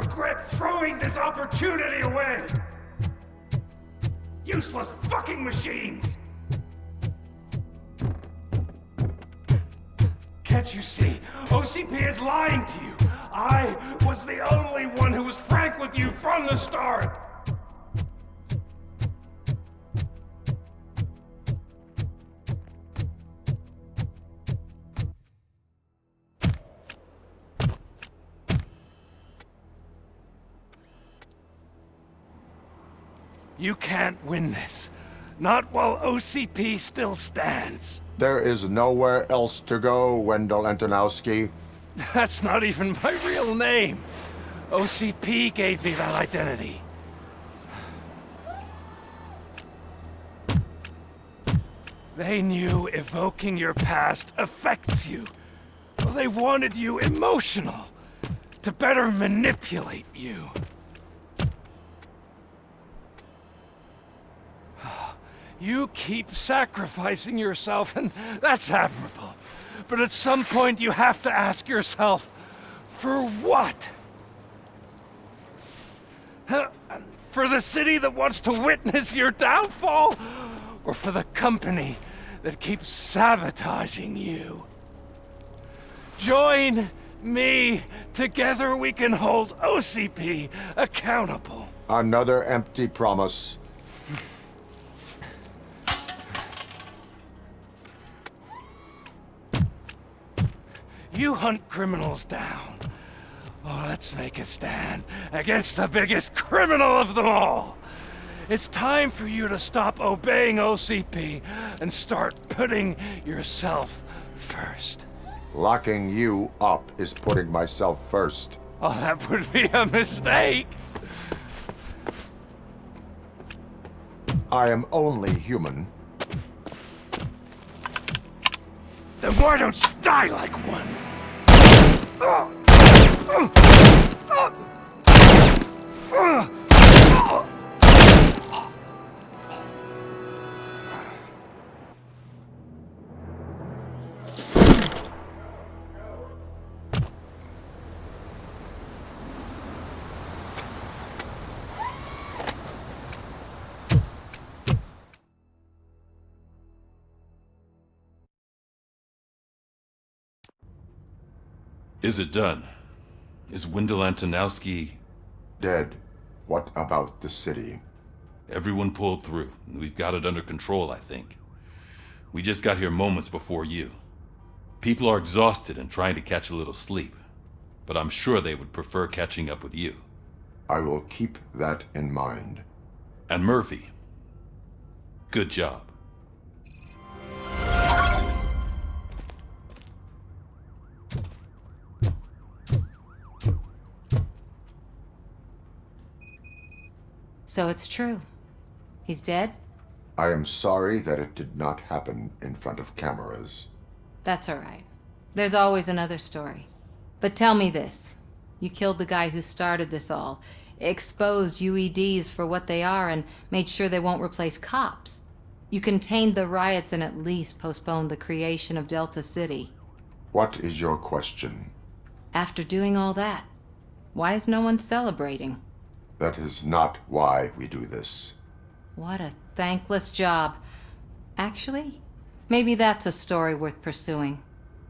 regret throwing this opportunity away! Useless fucking machines! Can't you see? OCP is lying to you! I was the only one who was frank with you from the start! You can't win this. Not while OCP still stands. There is nowhere else to go, Wendell Antonowski. That's not even my real name. OCP gave me that identity. They knew evoking your past affects you. Well, they wanted you emotional, to better manipulate you. You keep sacrificing yourself, and that's admirable. But at some point you have to ask yourself, for what? For the city that wants to witness your downfall? Or for the company that keeps sabotaging you? Join me. Together we can hold OCP accountable. Another empty promise. You hunt criminals down. Oh, let's make a stand against the biggest criminal of them all. It's time for you to stop obeying OCP and start putting yourself first. Locking you up is putting myself first. Oh, that would be a mistake. I am only human. Then why don't you die like one? Is it done? Is Wendell Antonowski... Dead. What about the city? Everyone pulled through. We've got it under control, I think. We just got here moments before you. People are exhausted and trying to catch a little sleep. But I'm sure they would prefer catching up with you. I will keep that in mind. And Murphy, good job. So it's true. He's dead? I am sorry that it did not happen in front of cameras. That's all right. There's always another story. But tell me this. You killed the guy who started this all, exposed UEDs for what they are, and made sure they won't replace cops. You contained the riots and at least postponed the creation of Delta City. What is your question? After doing all that, why is no one celebrating? That is not why we do this. What a thankless job. Actually, maybe that's a story worth pursuing.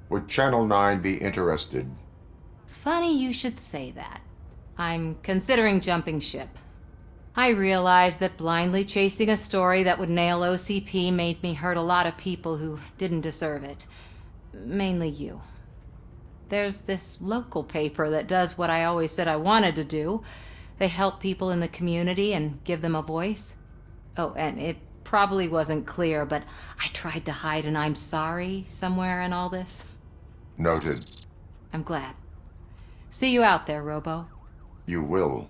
Would Channel 9 be interested? Funny you should say that. I'm considering jumping ship. I realized that blindly chasing a story that would nail OCP made me hurt a lot of people who didn't deserve it. Mainly you. There's this local paper that does what I always said I wanted to do. They help people in the community and give them a voice. Oh, and it probably wasn't clear, but I tried to hide an I'm sorry somewhere in all this. Noted. I'm glad. See you out there, Robo. You will.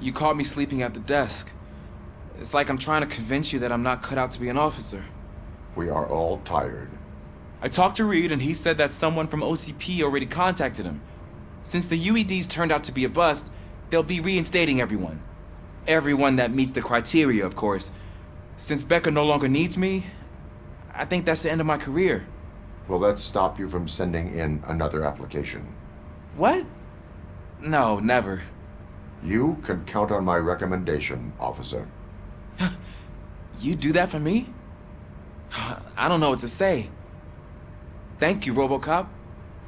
You caught me sleeping at the desk. It's like I'm trying to convince you that I'm not cut out to be an officer. We are all tired. I talked to Reed and he said that someone from OCP already contacted him. Since the UEDs turned out to be a bust, they'll be reinstating everyone. Everyone that meets the criteria, of course. Since Becca no longer needs me, I think that's the end of my career. Will that stop you from sending in another application? What? No, never. You can count on my recommendation, officer. You do that for me? I don't know what to say. Thank you, Robocop.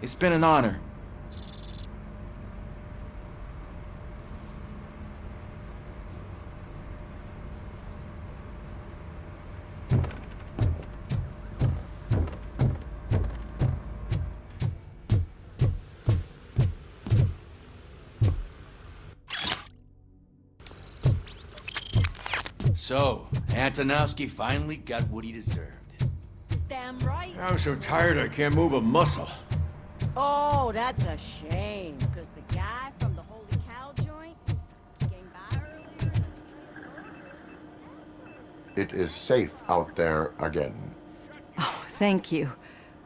It's been an honor. So, Antonowski finally got what he deserved. Damn right. I'm so tired I can't move a muscle. Oh, that's a shame. Because the guy from the Holy Cow joint came by earlier. It is safe out there again. Oh, thank you.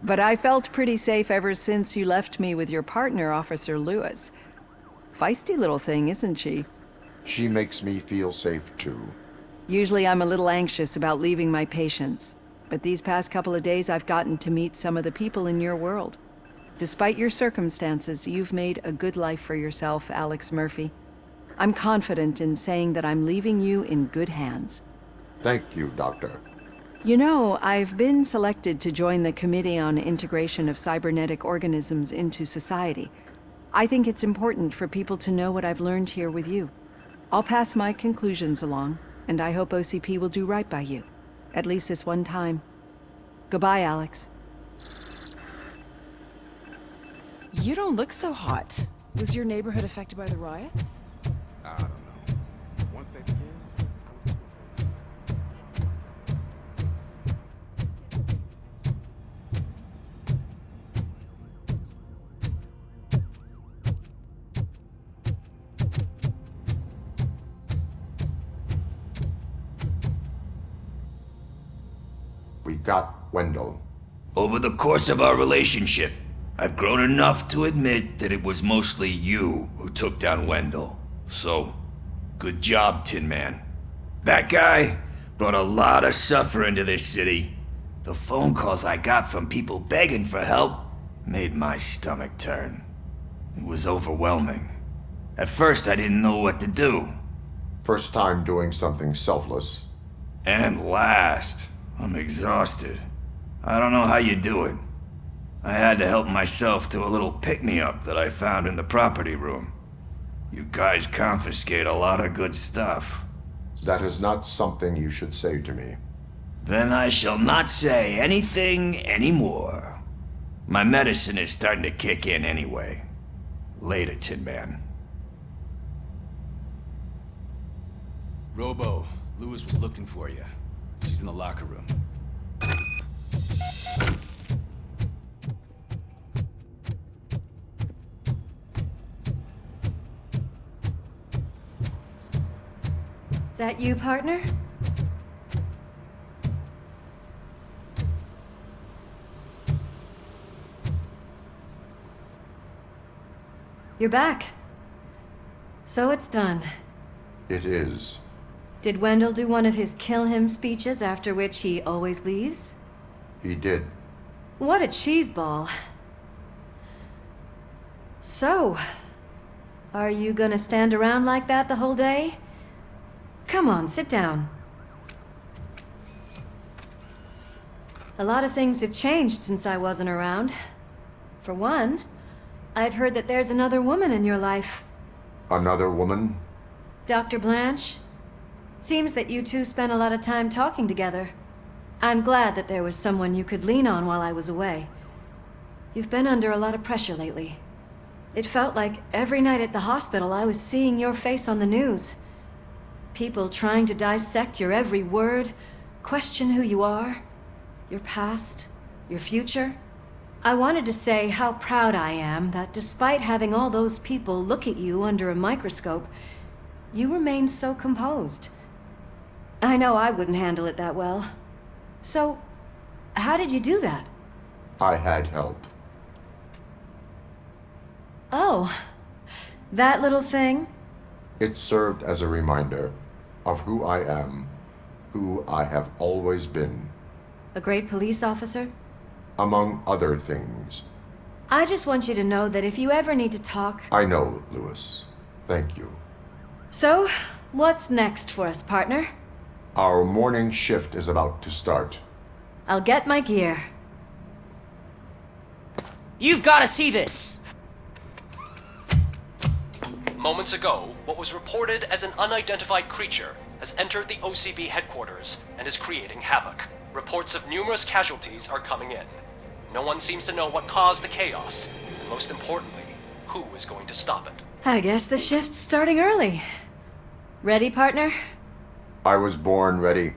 But I felt pretty safe ever since you left me with your partner, Officer Lewis. Feisty little thing, isn't she? She makes me feel safe too. Usually I'm a little anxious about leaving my patients, but these past couple of days I've gotten to meet some of the people in your world. Despite your circumstances, you've made a good life for yourself, Alex Murphy. I'm confident in saying that I'm leaving you in good hands. Thank you, Doctor. You know, I've been selected to join the Committee on Integration of Cybernetic Organisms into Society. I think it's important for people to know what I've learned here with you. I'll pass my conclusions along, and I hope OCP will do right by you. At least this one time. Goodbye, Alex. You don't look so hot. Was your neighborhood affected by the riots? I don't know. Once they begin, We got Wendell. Over the course of our relationship, I've grown enough to admit that it was mostly you who took down Wendell. So, good job, Tin Man. That guy brought a lot of suffering to this city. The phone calls I got from people begging for help made my stomach turn. It was overwhelming. At first, I didn't know what to do. First time doing something selfless. And last, I'm exhausted. I don't know how you do it. I had to help myself to a little pick-me-up that I found in the property room. You guys confiscate a lot of good stuff. That is not something you should say to me. Then I shall not say anything anymore. My medicine is starting to kick in anyway. Later, Tin Man. Robo, Lewis was looking for you. She's in the locker room. That you, partner? You're back. So it's done. It is. Did Wendell do one of his kill him speeches after which he always leaves? He did. What a cheeseball. So, are you gonna stand around like that the whole day? Come on, sit down. A lot of things have changed since I wasn't around. For one, I've heard that there's another woman in your life. Another woman? Dr. Blanche? Seems that you two spent a lot of time talking together. I'm glad that there was someone you could lean on while I was away. You've been under a lot of pressure lately. It felt like every night at the hospital I was seeing your face on the news. People trying to dissect your every word, question who you are, your past, your future. I wanted to say how proud I am that despite having all those people look at you under a microscope, you remain so composed. I know I wouldn't handle it that well. So, how did you do that? I had help. Oh, that little thing? It served as a reminder of who I am, who I have always been, A great police officer? among other things. I just want you to know that if you ever need to talk... I know, Lewis. Thank you. So, what's next for us, partner? Our morning shift is about to start. I'll get my gear. You've got to see this! Moments ago, what was reported as an unidentified creature has entered the OCB headquarters and is creating havoc. Reports of numerous casualties are coming in. No one seems to know what caused the chaos, and most importantly, who is going to stop it. I guess the shift's starting early. Ready, partner? I was born ready.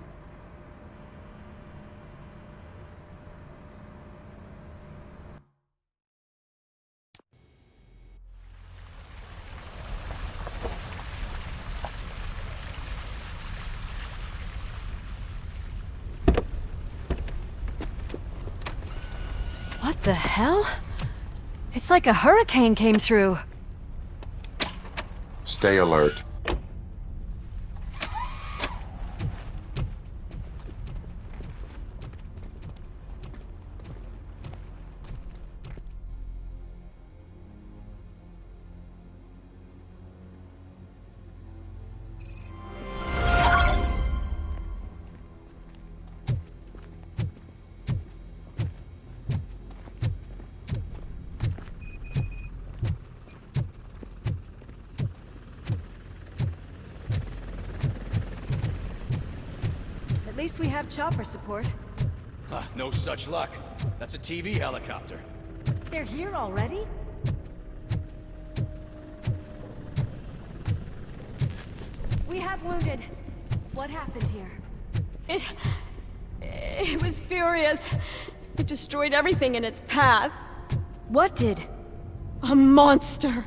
What the hell? It's like a hurricane came through. Stay alert. At least we have chopper support. No such luck. That's a TV helicopter. They're here already? We have wounded. What happened here? It was furious. It destroyed everything in its path. What did? A monster.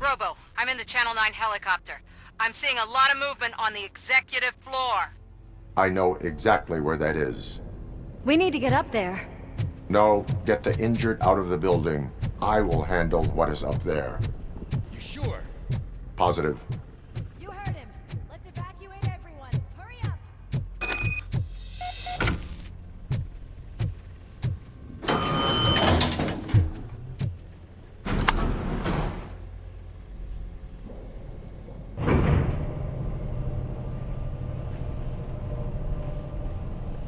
Robo, I'm in the Channel 9 helicopter. I'm seeing a lot of movement on the executive floor. I know exactly where that is. We need to get up there. No, get the injured out of the building. I will handle what is up there. You sure? Positive. You heard him. Let's evacuate everyone. Hurry up.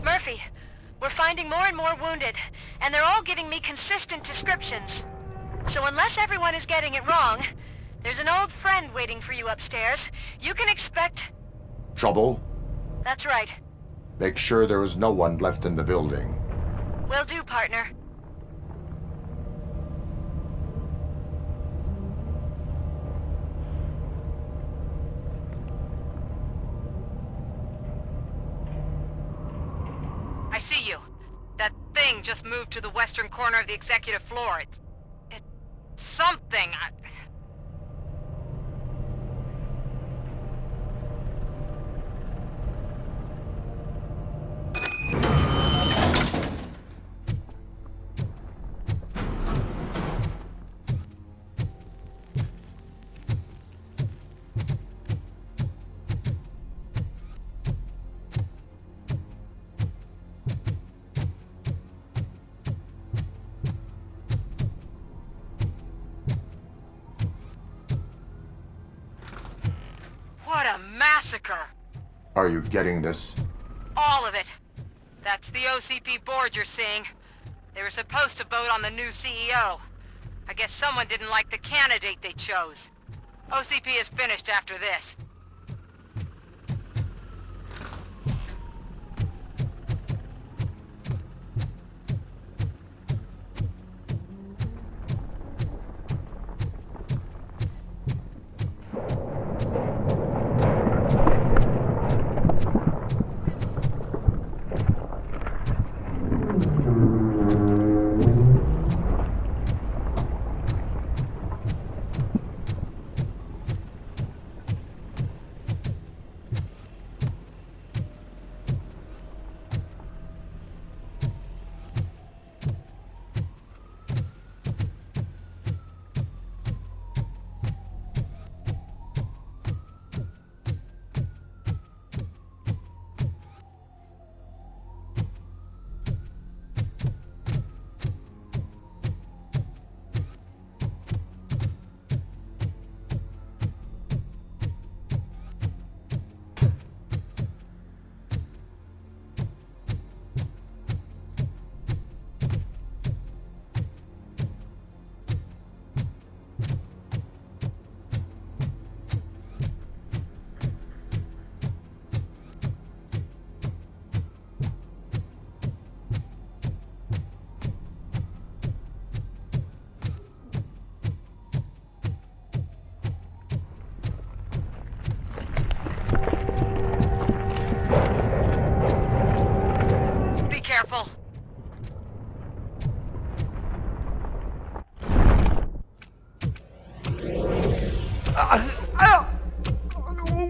Murphy, we're finding more and more wounded, and they're all giving me consistent descriptions. So unless everyone is getting it wrong, there's an old friend waiting for you upstairs. You can expect... Trouble? That's right. Make sure there is no one left in the building. Will do, partner. I see you. That thing just moved to the western corner of the executive floor. It's something. What a massacre! Are you getting this? All of it. That's the OCP board you're seeing. They were supposed to vote on the new CEO. I guess someone didn't like the candidate they chose. OCP is finished after this.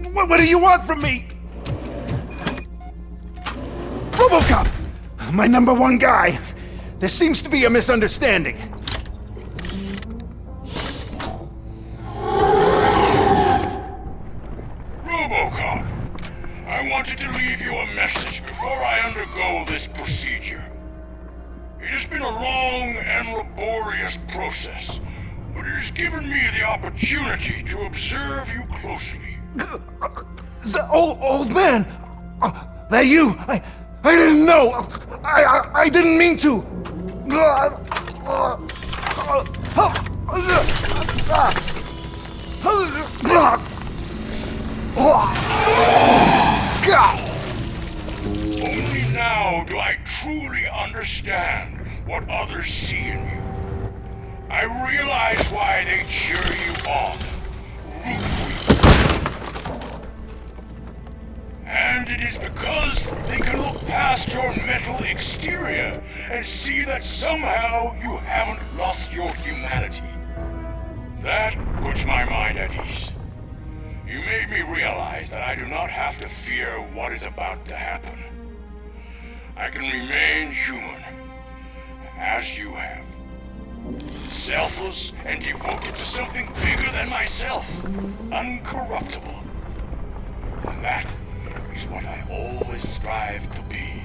What do you want from me? Robocop! My #1 guy. There seems to be a misunderstanding. Robocop, I wanted to leave you a message before I undergo this procedure. It has been a long and laborious process, but it has given me the opportunity to observe you closely. The old man! That you! I didn't know! I didn't mean to! Only now do I truly understand what others see in you. I realize why they cheer you on, root for you. And it is because they can look past your mental exterior and see that somehow you haven't lost your humanity. That puts my mind at ease. You made me realize that I do not have to fear what is about to happen. I can remain human, as you have. Selfless and devoted to something bigger than myself. Uncorruptible. And that is what I always strive to be.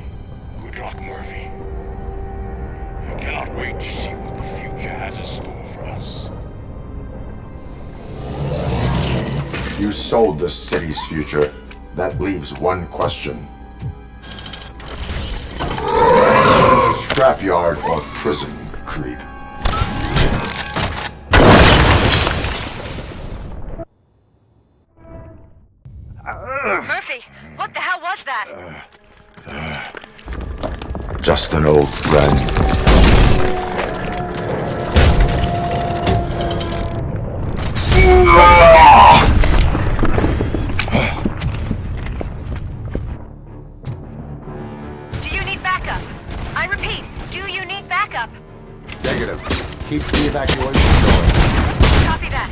Good luck, Murphy. I cannot wait to see what the future has in store for us. You sold the city's future. That leaves one question. Scrapyard or prison, creep? Murphy, what the hell was that? Just an old friend. Do you need backup? I repeat, do you need backup? Negative. Keep the evacuation going. Copy that.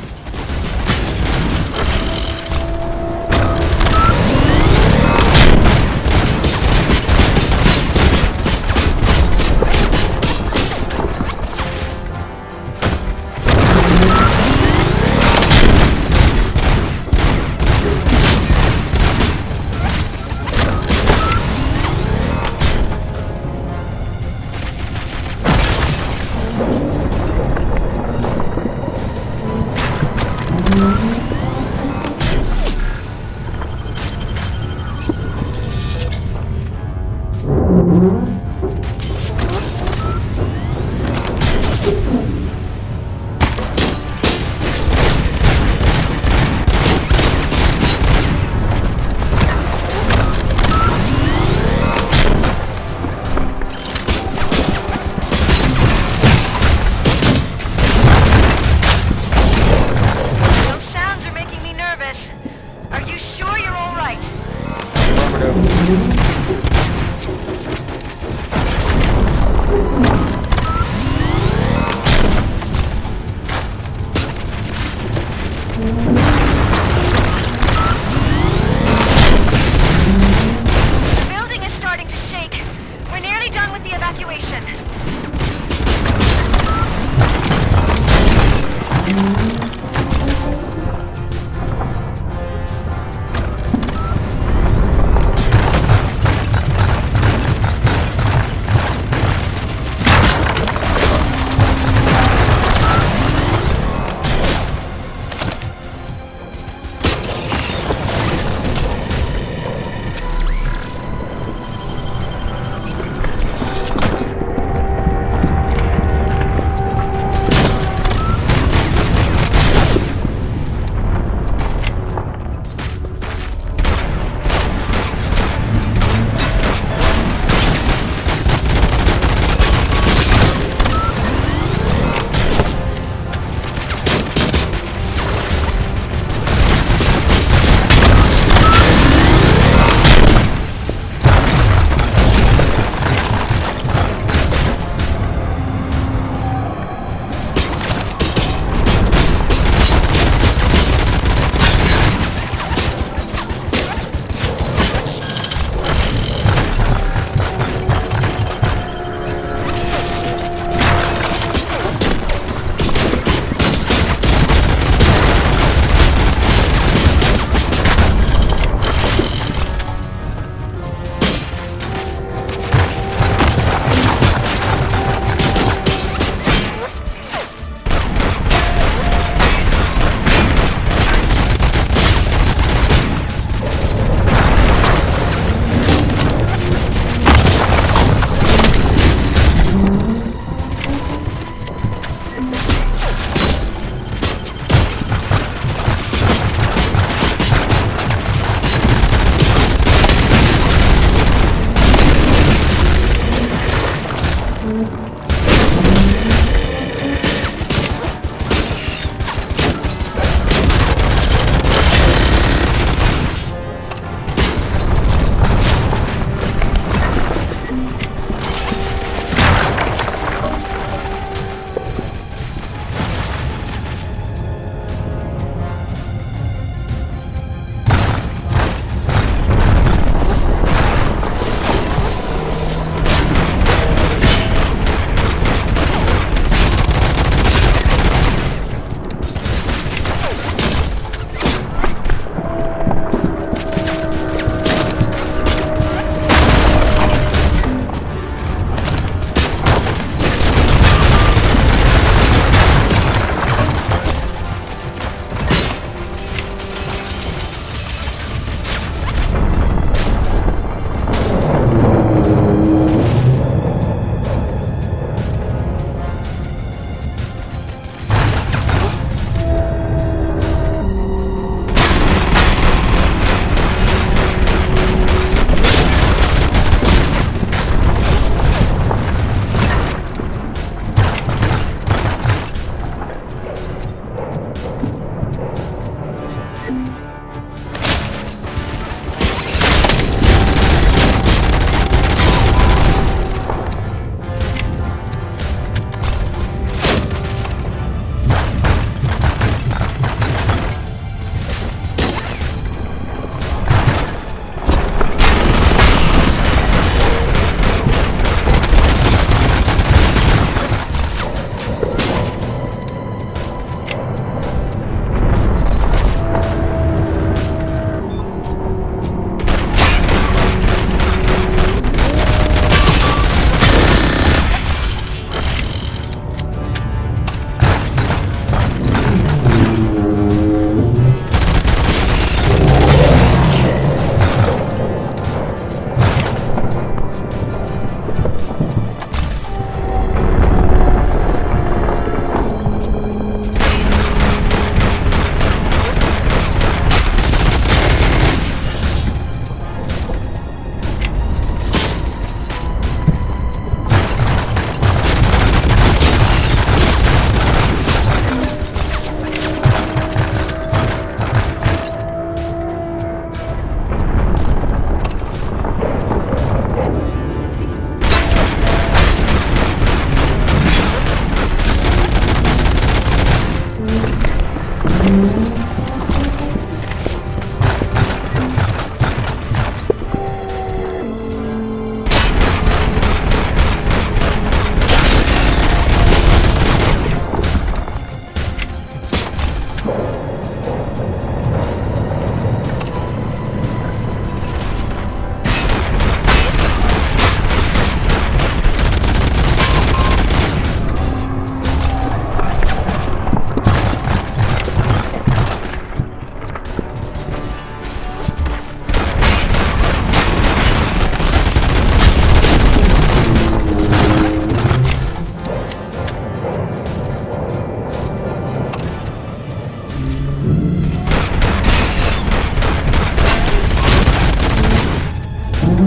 You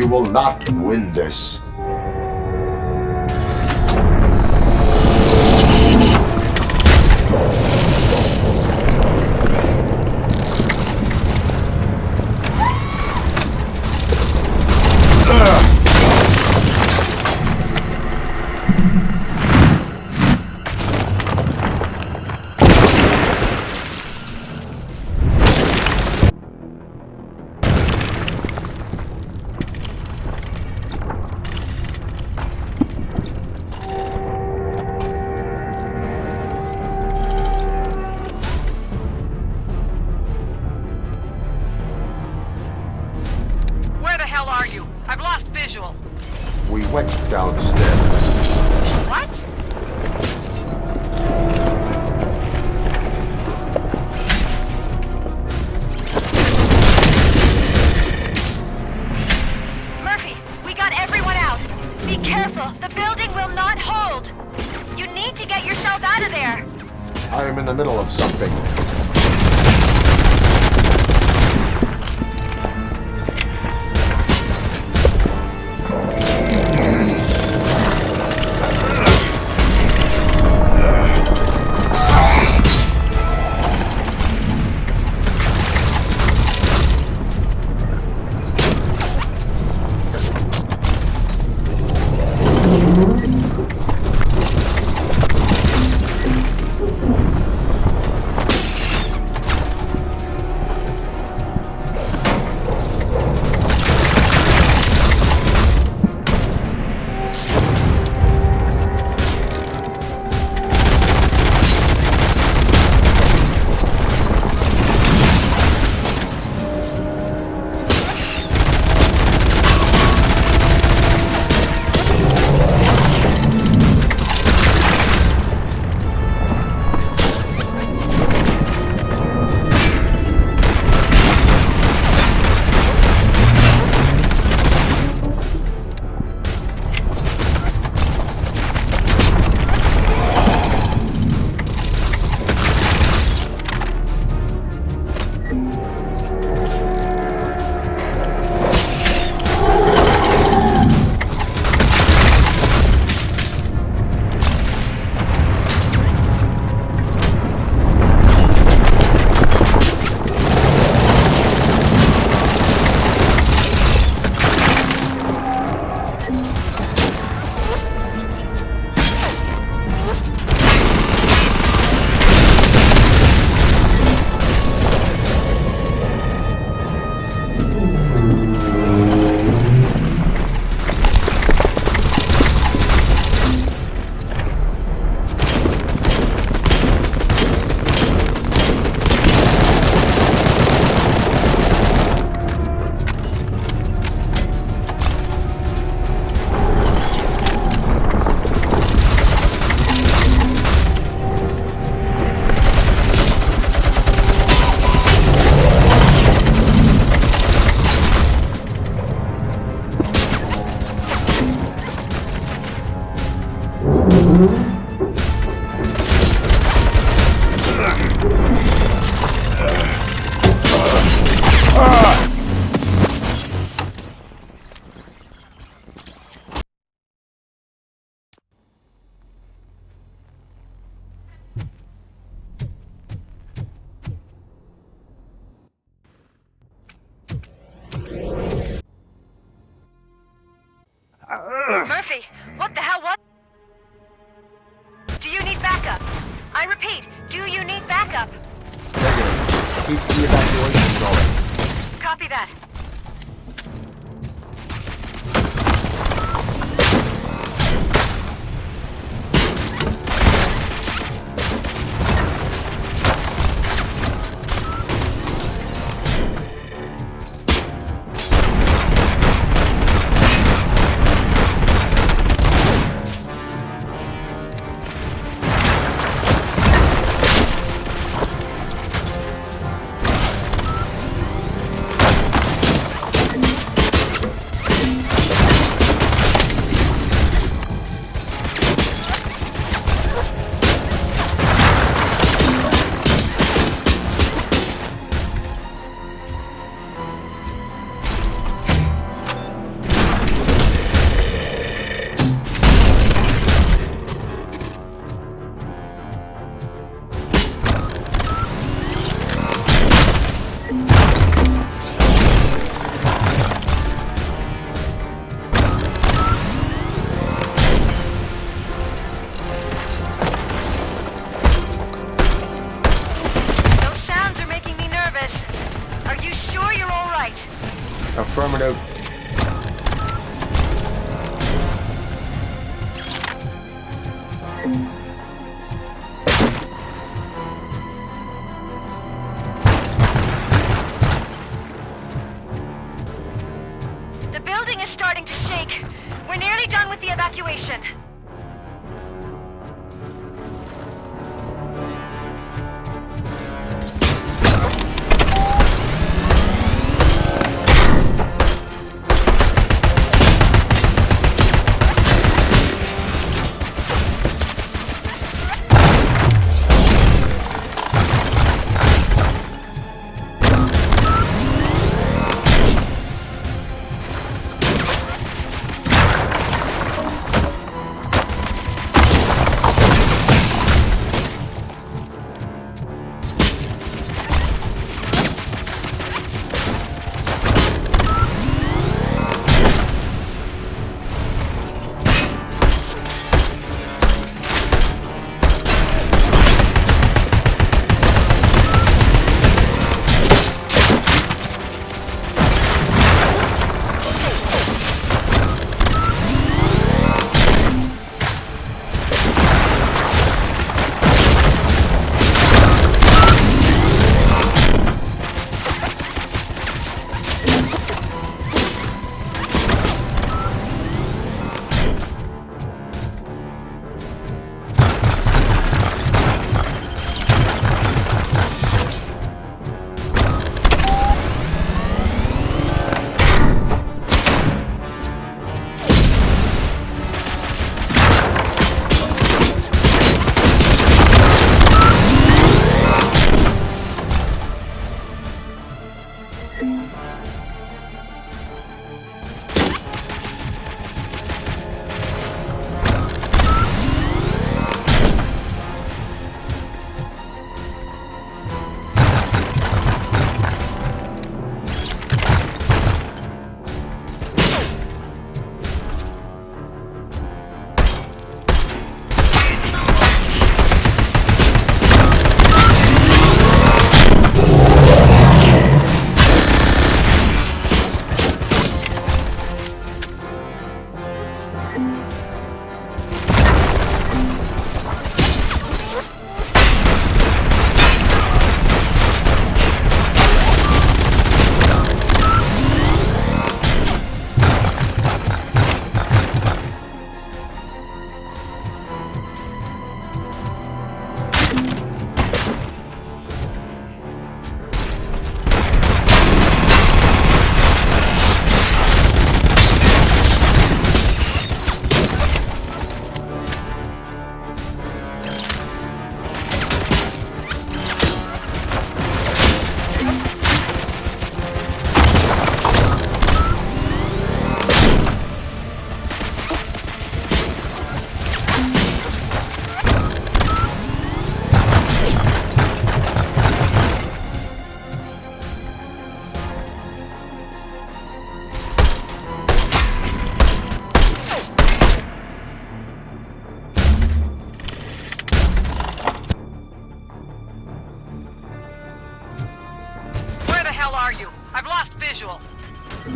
will not win this. Where the hell are you? I've lost visual. We went downstairs. What? Murphy, we got everyone out. Be careful. The building will not hold. You need to get yourself out of there. I am in the middle of something. Murphy, what the hell was... Do you need backup? I repeat, do you need backup? Negative. Keep the evacuation going. Copy that. Affirmative. The building is starting to shake. We're nearly done with the evacuation.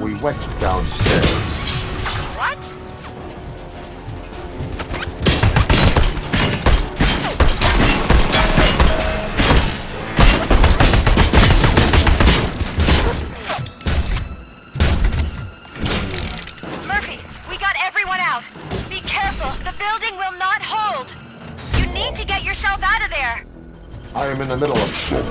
We went downstairs. What? Murphy, we got everyone out. Be careful, the building will not hold. You need to get yourself out of there. I am in the middle of shit.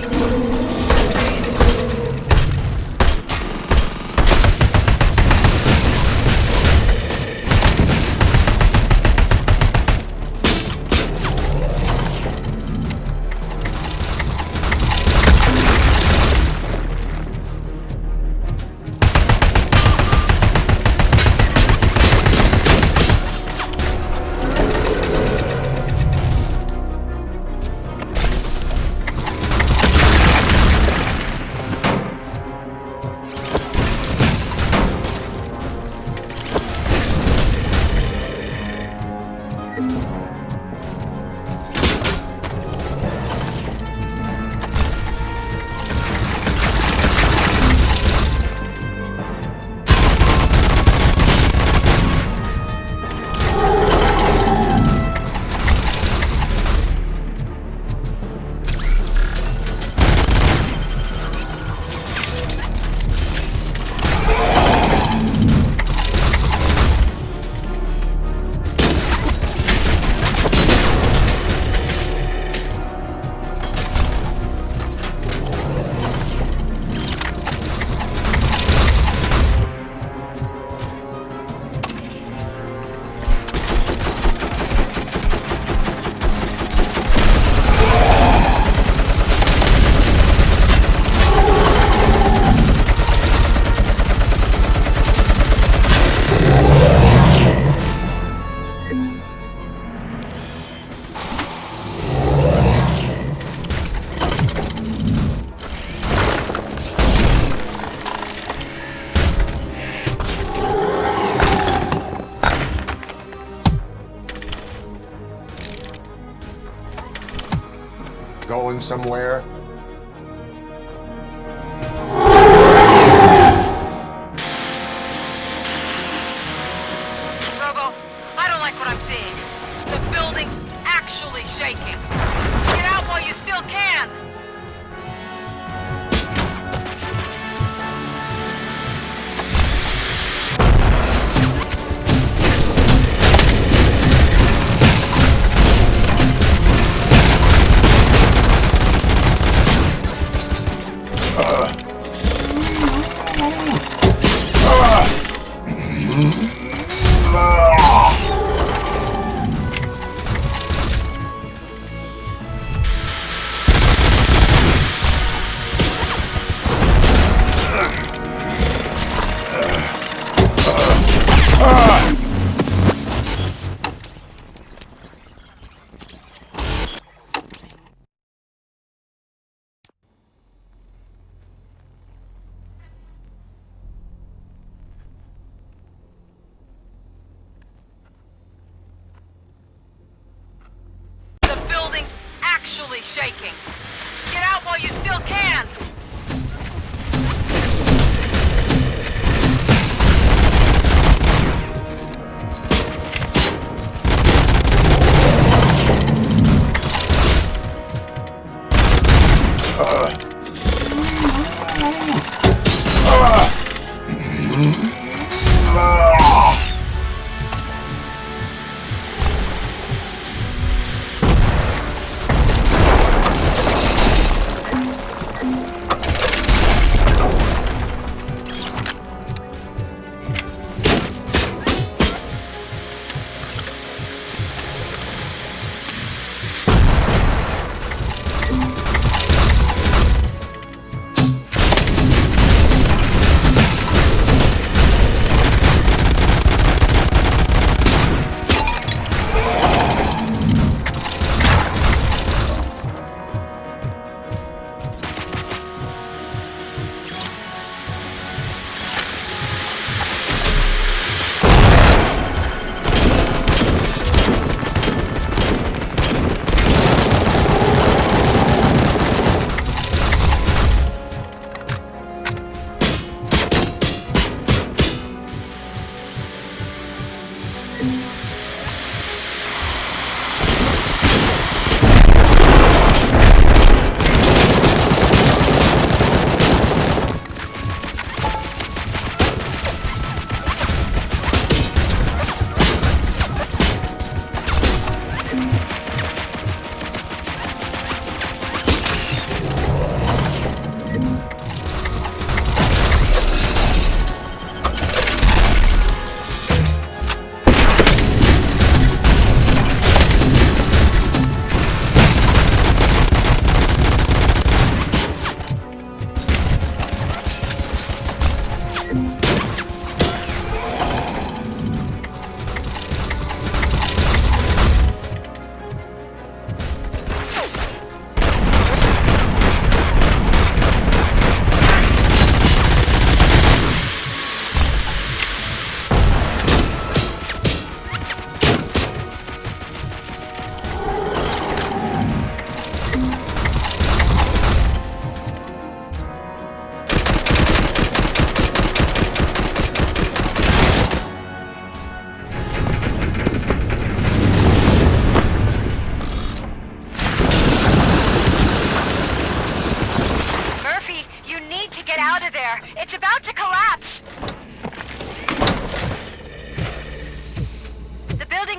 going somewhere? Robo, I don't like what I'm seeing. The building's actually shaking. Get out while you still can! Shaking. Get out while you still can!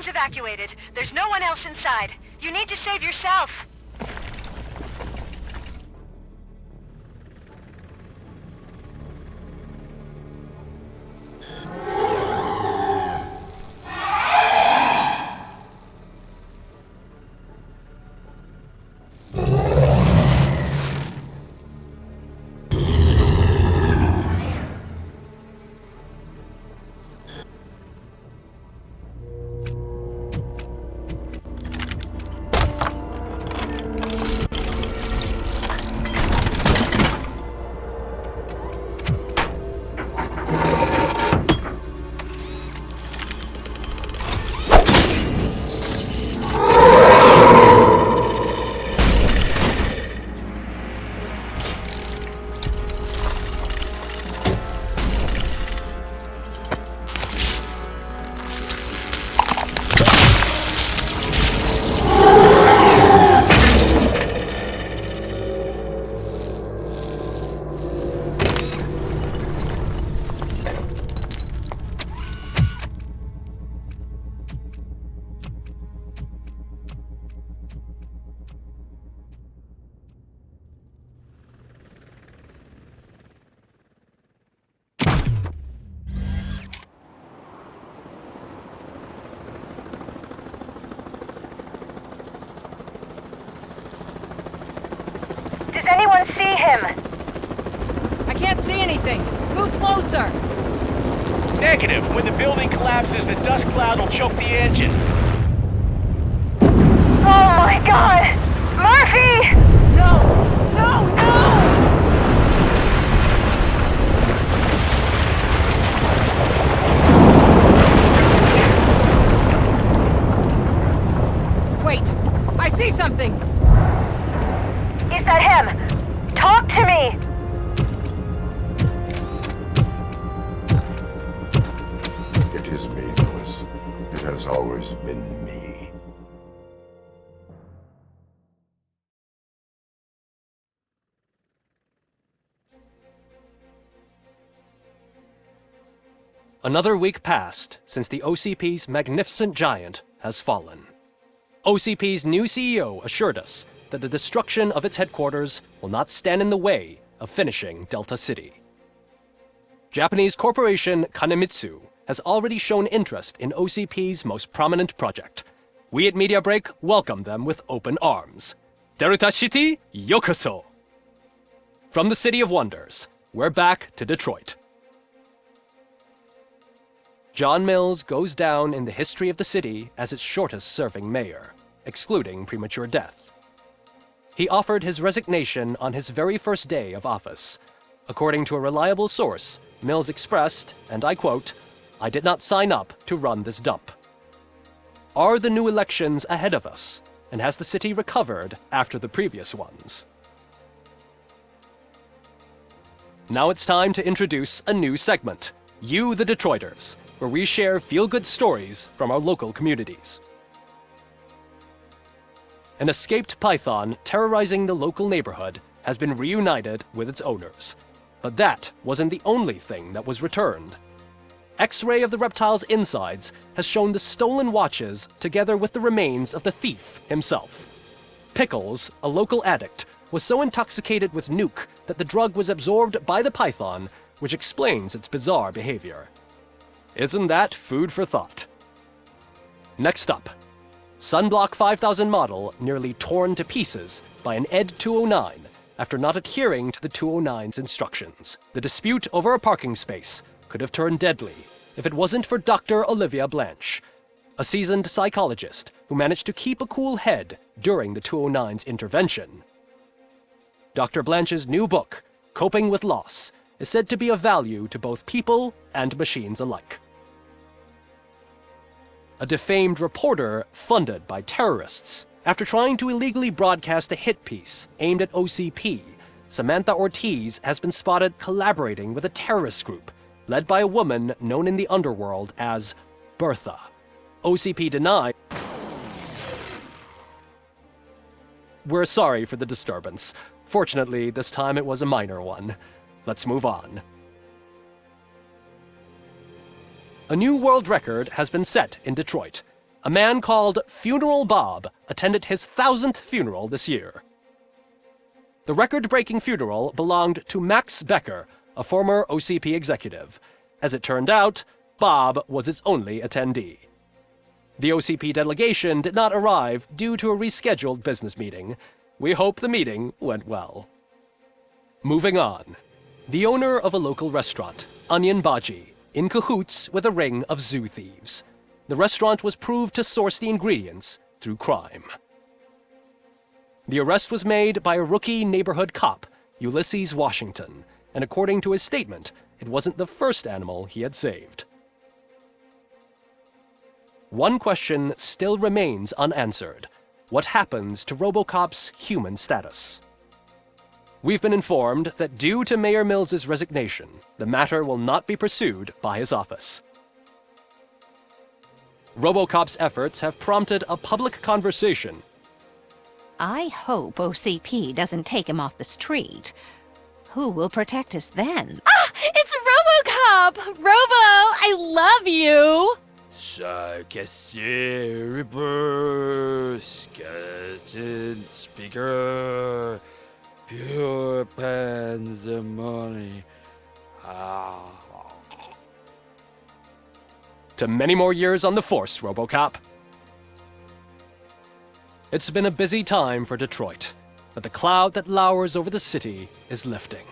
Evacuated. There's no one else inside. You need to save yourself. him? I can't see anything. Move closer. Negative. When the building collapses, the dust cloud will choke the engine. Oh my god! Murphy! No! No! No! Wait! I see something! Is that him? Talk to me! It is me, Lewis. It has always been me. Another week passed since the OCP's magnificent giant has fallen. OCP's new CEO assured us that the destruction of its headquarters will not stand in the way of finishing Delta City. Japanese corporation Kanemitsu has already shown interest in OCP's most prominent project. We at Media Break welcome them with open arms. Delta City, yokoso! From the City of Wonders, we're back to Detroit. John Mills goes down in the history of the city as its shortest-serving mayor, excluding premature death. He offered his resignation on his very first day of office. According to a reliable source, Mills expressed, and I quote, "I did not sign up to run this dump." Are the new elections ahead of us, and has the city recovered after the previous ones? Now it's time to introduce a new segment, You the Detroiters, where we share feel-good stories from our local communities. An escaped python terrorizing the local neighborhood has been reunited with its owners. But that wasn't the only thing that was returned. X-ray of the reptile's insides has shown the stolen watches together with the remains of the thief himself. Pickles, a local addict, was so intoxicated with nuke that the drug was absorbed by the python, which explains its bizarre behavior. Isn't that food for thought? Next up, Sunblock 5000 model nearly torn to pieces by an ED 209 after not adhering to the 209's instructions. The dispute over a parking space could have turned deadly if it wasn't for Dr. Olivia Blanche, a seasoned psychologist who managed to keep a cool head during the 209's intervention. Dr. Blanche's new book, Coping with Loss, is said to be of value to both people and machines alike. A defamed reporter funded by terrorists. After trying to illegally broadcast a hit piece aimed at OCP, Samantha Ortiz has been spotted collaborating with a terrorist group led by a woman known in the underworld as Bertha. OCP denied. We're sorry for the disturbance. Fortunately, this time it was a minor one. Let's move on. A new world record has been set in Detroit. A man called Funeral Bob attended his 1000th funeral this year. The record-breaking funeral belonged to Max Becker, a former OCP executive. As it turned out, Bob was its only attendee. The OCP delegation did not arrive due to a rescheduled business meeting. We hope the meeting went well. Moving on. The owner of a local restaurant, Onion Baji, in cahoots with a ring of zoo thieves. The restaurant was proved to source the ingredients through crime. The arrest was made by a rookie neighborhood cop, Ulysses Washington, and according to his statement, it wasn't the first animal he had saved. One question still remains unanswered. What happens to Robocop's human status? We've been informed that due to Mayor Mills's resignation, the matter will not be pursued by his office. Robocop's efforts have prompted a public conversation. I hope OCP doesn't take him off the street. Who will protect us then? Ah! It's Robocop! Robo, I love you! Cassier, Ripper, Skeleton, Speaker, Pure Pandemonium. To many more years on the force, Robocop. It's been a busy time for Detroit. but the cloud that lowers over the city is lifting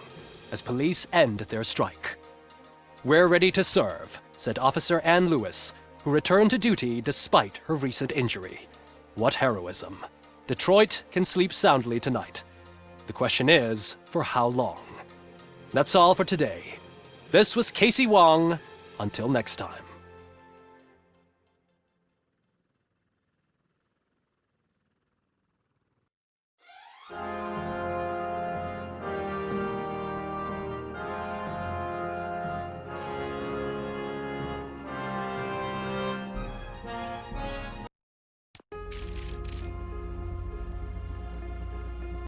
as police end their strike. "We're ready to serve," said Officer Ann Lewis, who returned to duty despite her recent injury. What heroism. Detroit can sleep soundly tonight. The question is, for how long? That's all for today. This was Casey Wong. Until next time.